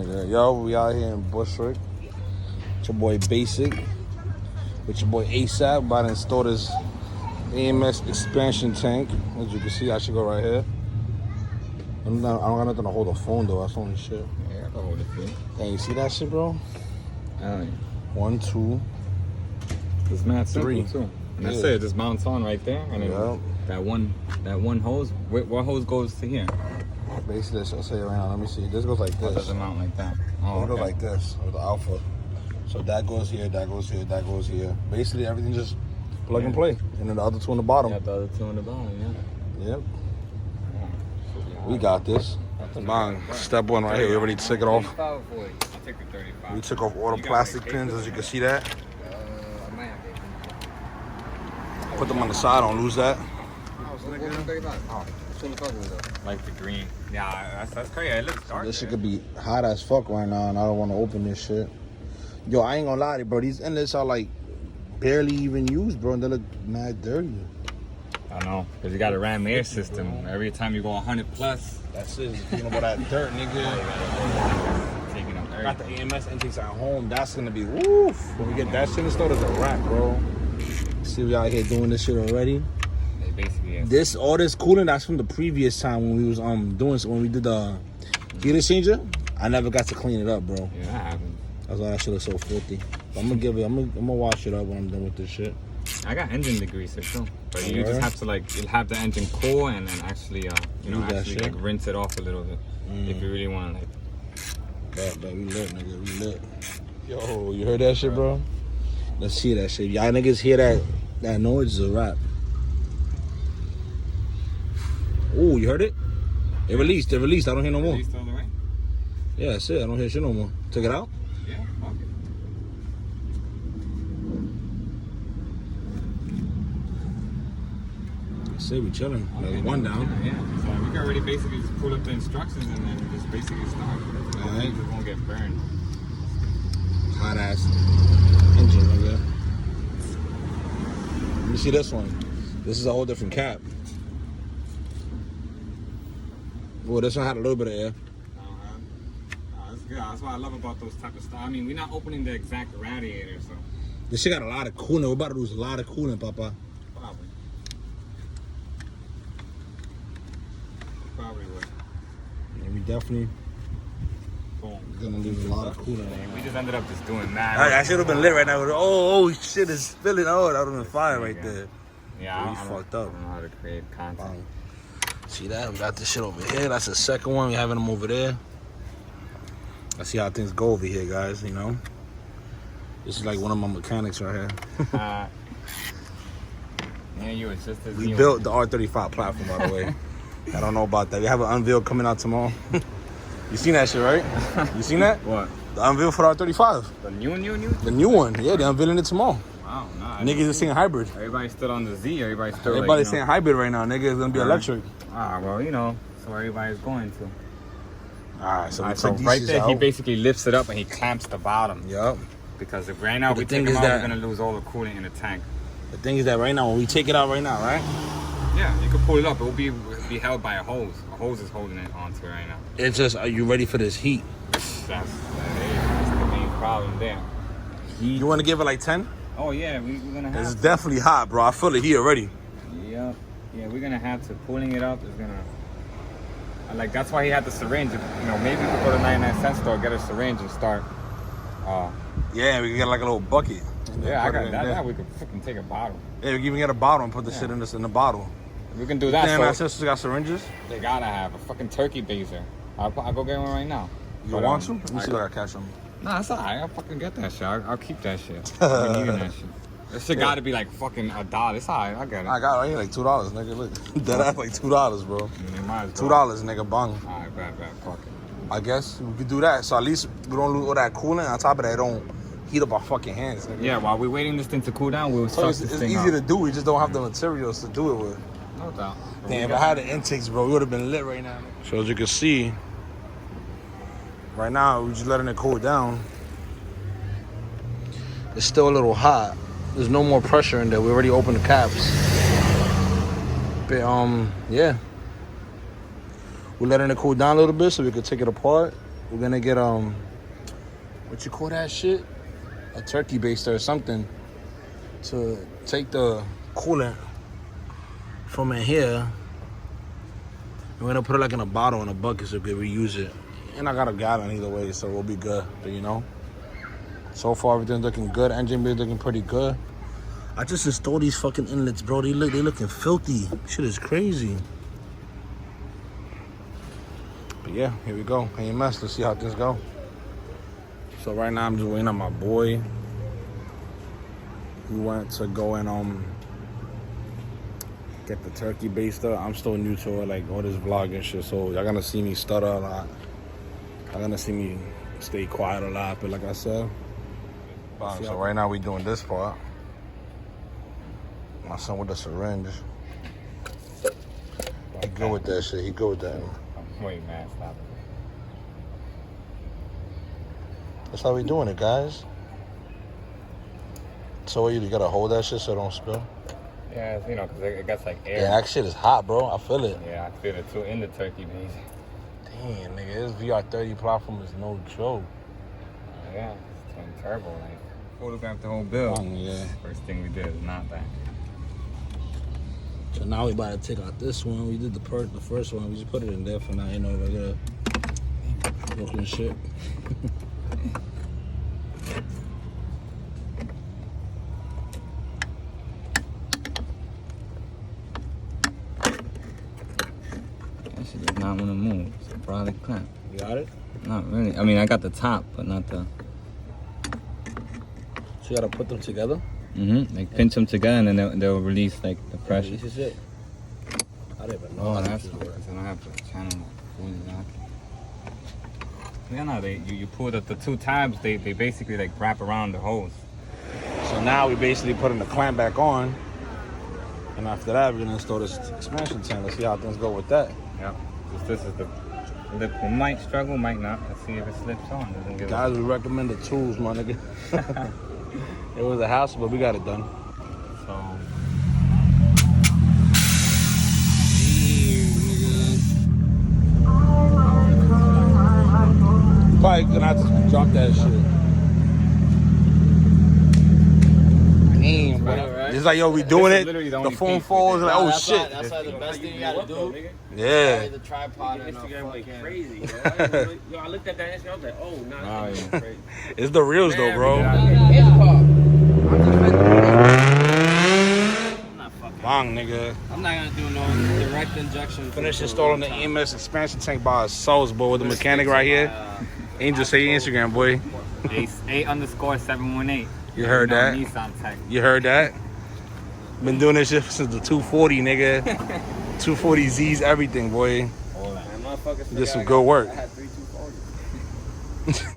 nigga. Yo, we out here in Bushwick. It's your boy Basic. With your boy ASAP. About to install this AMS expansion tank. As you can see, I should go right here. I don't got nothing to hold the phone though. That's the only shit. Yeah, I can hold it for you. Dang, you see that shit, bro? Oh, yeah. 1, 2, It's mad simple 3. too. And that's it. Just mounts on right there, and then that one hose. What hose goes to here? Basically, I'll say it right now. Let me see. This goes like this. It doesn't mount like that. Oh, It goes like this with the alpha. So that goes here, that goes here, that goes here. Basically, everything just plug and play. And then the other two on the bottom. Yeah, the other two on the bottom. Yeah. Yep. We got this. Come on, step one right here. We already took it off. I'll take the 35. We took off all the plastic pins, as you can see that. I might have to. Put them on the side, don't lose that. Like the green. Yeah, that's crazy. It looks dark. This shit could be hot as fuck right now, and I don't want to open this shit. Yo, I ain't gonna lie to you, bro. These inlets are like barely even used, bro, and they look mad dirty. I know, because you got a ram air system. Every time you go 100 plus. That's it. You know about that dirt, nigga. Taking up I got the AMS intakes at home. That's gonna be woof. When we get that shit installed, it's a wrap, bro. See, we out here doing this shit already. Basically, yes. This all this coolant, that's from the previous time when we was when we did the heat exchanger. I never got to clean it up, bro. Yeah, that happens. That's why that shit looks so filthy. But I'm gonna wash it up when I'm done with this shit. I got engine degreaser too, but you just have to you'll have the engine cool and then actually like rinse it off a little bit if you really want But we lit, nigga, we lit. Yo, you heard that shit, bro? Let's hear that shit. Y'all niggas hear that noise? Is a wrap. Ooh, you heard it? It released. I don't hear no more. Released all the way? Yeah, that's it. I don't hear shit no more. Took it out? Yeah, fuck it. Say we chilling. There's one down. Yeah. So we can already basically just pull up the instructions and then just basically start. Alright. It won't get burned. Hot ass engine right there. Let me see this one. This is a whole different cap. Well, this one had a little bit of air. That's good. That's what I love about those type of stuff. I mean, we're not opening the exact radiator, so. This shit got a lot of coolant. We're about to lose a lot of coolant, Papa. Probably would. Yeah, we definitely gonna lose a lot of coolant. We just ended up just doing that. I should have been lit right now. Oh shit, it's spilling. Oh, that would have been fire right there. Yeah, we fucked up. I don't know how to create content. See that? We got this shit over here. That's the second one. We having them over there. Let's see how things go over here, guys. You know, this is like one of my mechanics right here. Yeah, you assisted. We built the R35 platform, by the way. I don't know about that. We have an unveil coming out tomorrow. You seen that shit, right? You seen that? What? The unveil for the R35. The new? The new one. Yeah, they're unveiling it tomorrow. Wow, nah. Niggas are saying hybrid. Everybody's still on the Z. Everybody's saying hybrid right now. Nigga, it's gonna be electric. Well, you know, that's where everybody's going to. Alright, so we so took these right there, out. he basically lifts it up and he clamps the bottom. Yup. Because if right now we take him out, we're gonna lose all the coolant in the tank. The thing is that right now, when we take it out right now, right? Yeah, you can pull it up. It will be held by a hose. A hose is holding it onto it right now. It's just, are you ready for this heat? That's the main problem there. Heat. You want to give it like 10? Oh yeah, we're gonna have. It's definitely hot, bro. I feel the heat already. Yep. Yeah, we're gonna have to. Pulling it up is gonna. Like that's why he had the syringe. You know, maybe we could go to 99-cent store, get a syringe, and start. Yeah, we can get like a little bucket. Yeah, I got that. We could fucking take a bottle. Yeah, we can even get a bottle and put the shit in the bottle. We can do that. Damn, my sister's got syringes. They gotta have a fucking turkey baser. I'll go get one right now. You want to? Let me see what I got cash on me. Nah, that's alright. I'll fucking get that shit. I'll keep that shit. We're needing that shit. This shit gotta be like fucking $1. It's alright. I get it. I got it right here like $2, nigga. Look, that like $2, bro. $2, nigga. Bang. Alright, bad. Fuck it. I guess we could do that. So at least we don't lose all that coolant. On top of that, it don't heat up our fucking hands, nigga. Yeah, while we're waiting this thing to cool down, we'll start this thing. It's easy to do. We just don't have the materials to do it with. No doubt. Damn, if I had the intakes, bro, we would have been lit right now. So as you can see, right now we're just letting it cool down. It's still a little hot. There's no more pressure in there. We already opened the caps. But yeah. We're letting it cool down a little bit so we could take it apart we're gonna get what you call that shit? A turkey baster or something to take the coolant from in here. We're gonna put it like in a bottle in a bucket so we can reuse it. And I got a gallon either way, so we'll be good. But you know, so far everything's looking good. Engine bay looking pretty good. I just installed these fucking inlets, bro. They looking filthy. Shit is crazy. But yeah, here we go. AMS, let's see how things go. So right now I'm just waiting on my boy. He went to go and get the turkey baster. I'm still new to it, like all this vlogging shit. So y'all gonna see me stutter a lot. Y'all gonna see me stay quiet a lot. But like I said, so right now we doing this part. My son with the syringe. He good with that shit. He good with that. Wait, man, stop it. That's how we doing it, guys. So you gotta hold that shit so it don't spill? Yeah, you know, because it gets like air. Yeah, that shit is hot, bro. I feel it. Yeah, I feel it too in the turkey base. Damn, nigga, this VR30 platform is no joke. Yeah, it's twin turbo. Like, photographed the whole build. Yeah. First thing we did is not that. So now we about to take out this one. We did the first one. We just put it in there for now. You know, regular broken shit. That shit does not want to move. It's a probably clamp. You got it? Not really. I mean, I got the top, but not the... So you gotta put them together? Mm-hmm. Like pinch them together and then they'll release like the pressure. This is it. I didn't even know. Oh, that's what I don't have to channel fully lock. Yeah, no, you pull the two tabs. They basically like wrap around the hose. So now we basically putting the clamp back on, and after that we're gonna install this expansion tank. Let's see how things go with that. Yeah. This is the lip. It might struggle, might not. Let's see if it slips on. Guys, we recommend the tools, my nigga. It was a hassle, but we got it done. So. Probably gonna have to drop that shit. Damn, bro. Right? It's like, yo, we doing it. The The phone falls, like, oh that's shit. Why, that's why the best thing you gotta do. Yeah. Carry the tripod and Instagram went fucking... crazy, yo. Yo, I looked at that Instagram, I was like, oh, nah, Oh, this yeah. crazy. It's the reels though, bro. Hip hop. Long, nigga. I'm not gonna do no direct injection. Finish installing the EMS expansion tank by ourselves, boy, with the mechanic right here. Angel, say your Instagram, boy. A_718. You heard that? Nissan Tech. You heard that? Been doing this shit since the 240, nigga. 240Zs, everything, boy. Man, motherfuckers Did some forgot good work. I had 3 240s.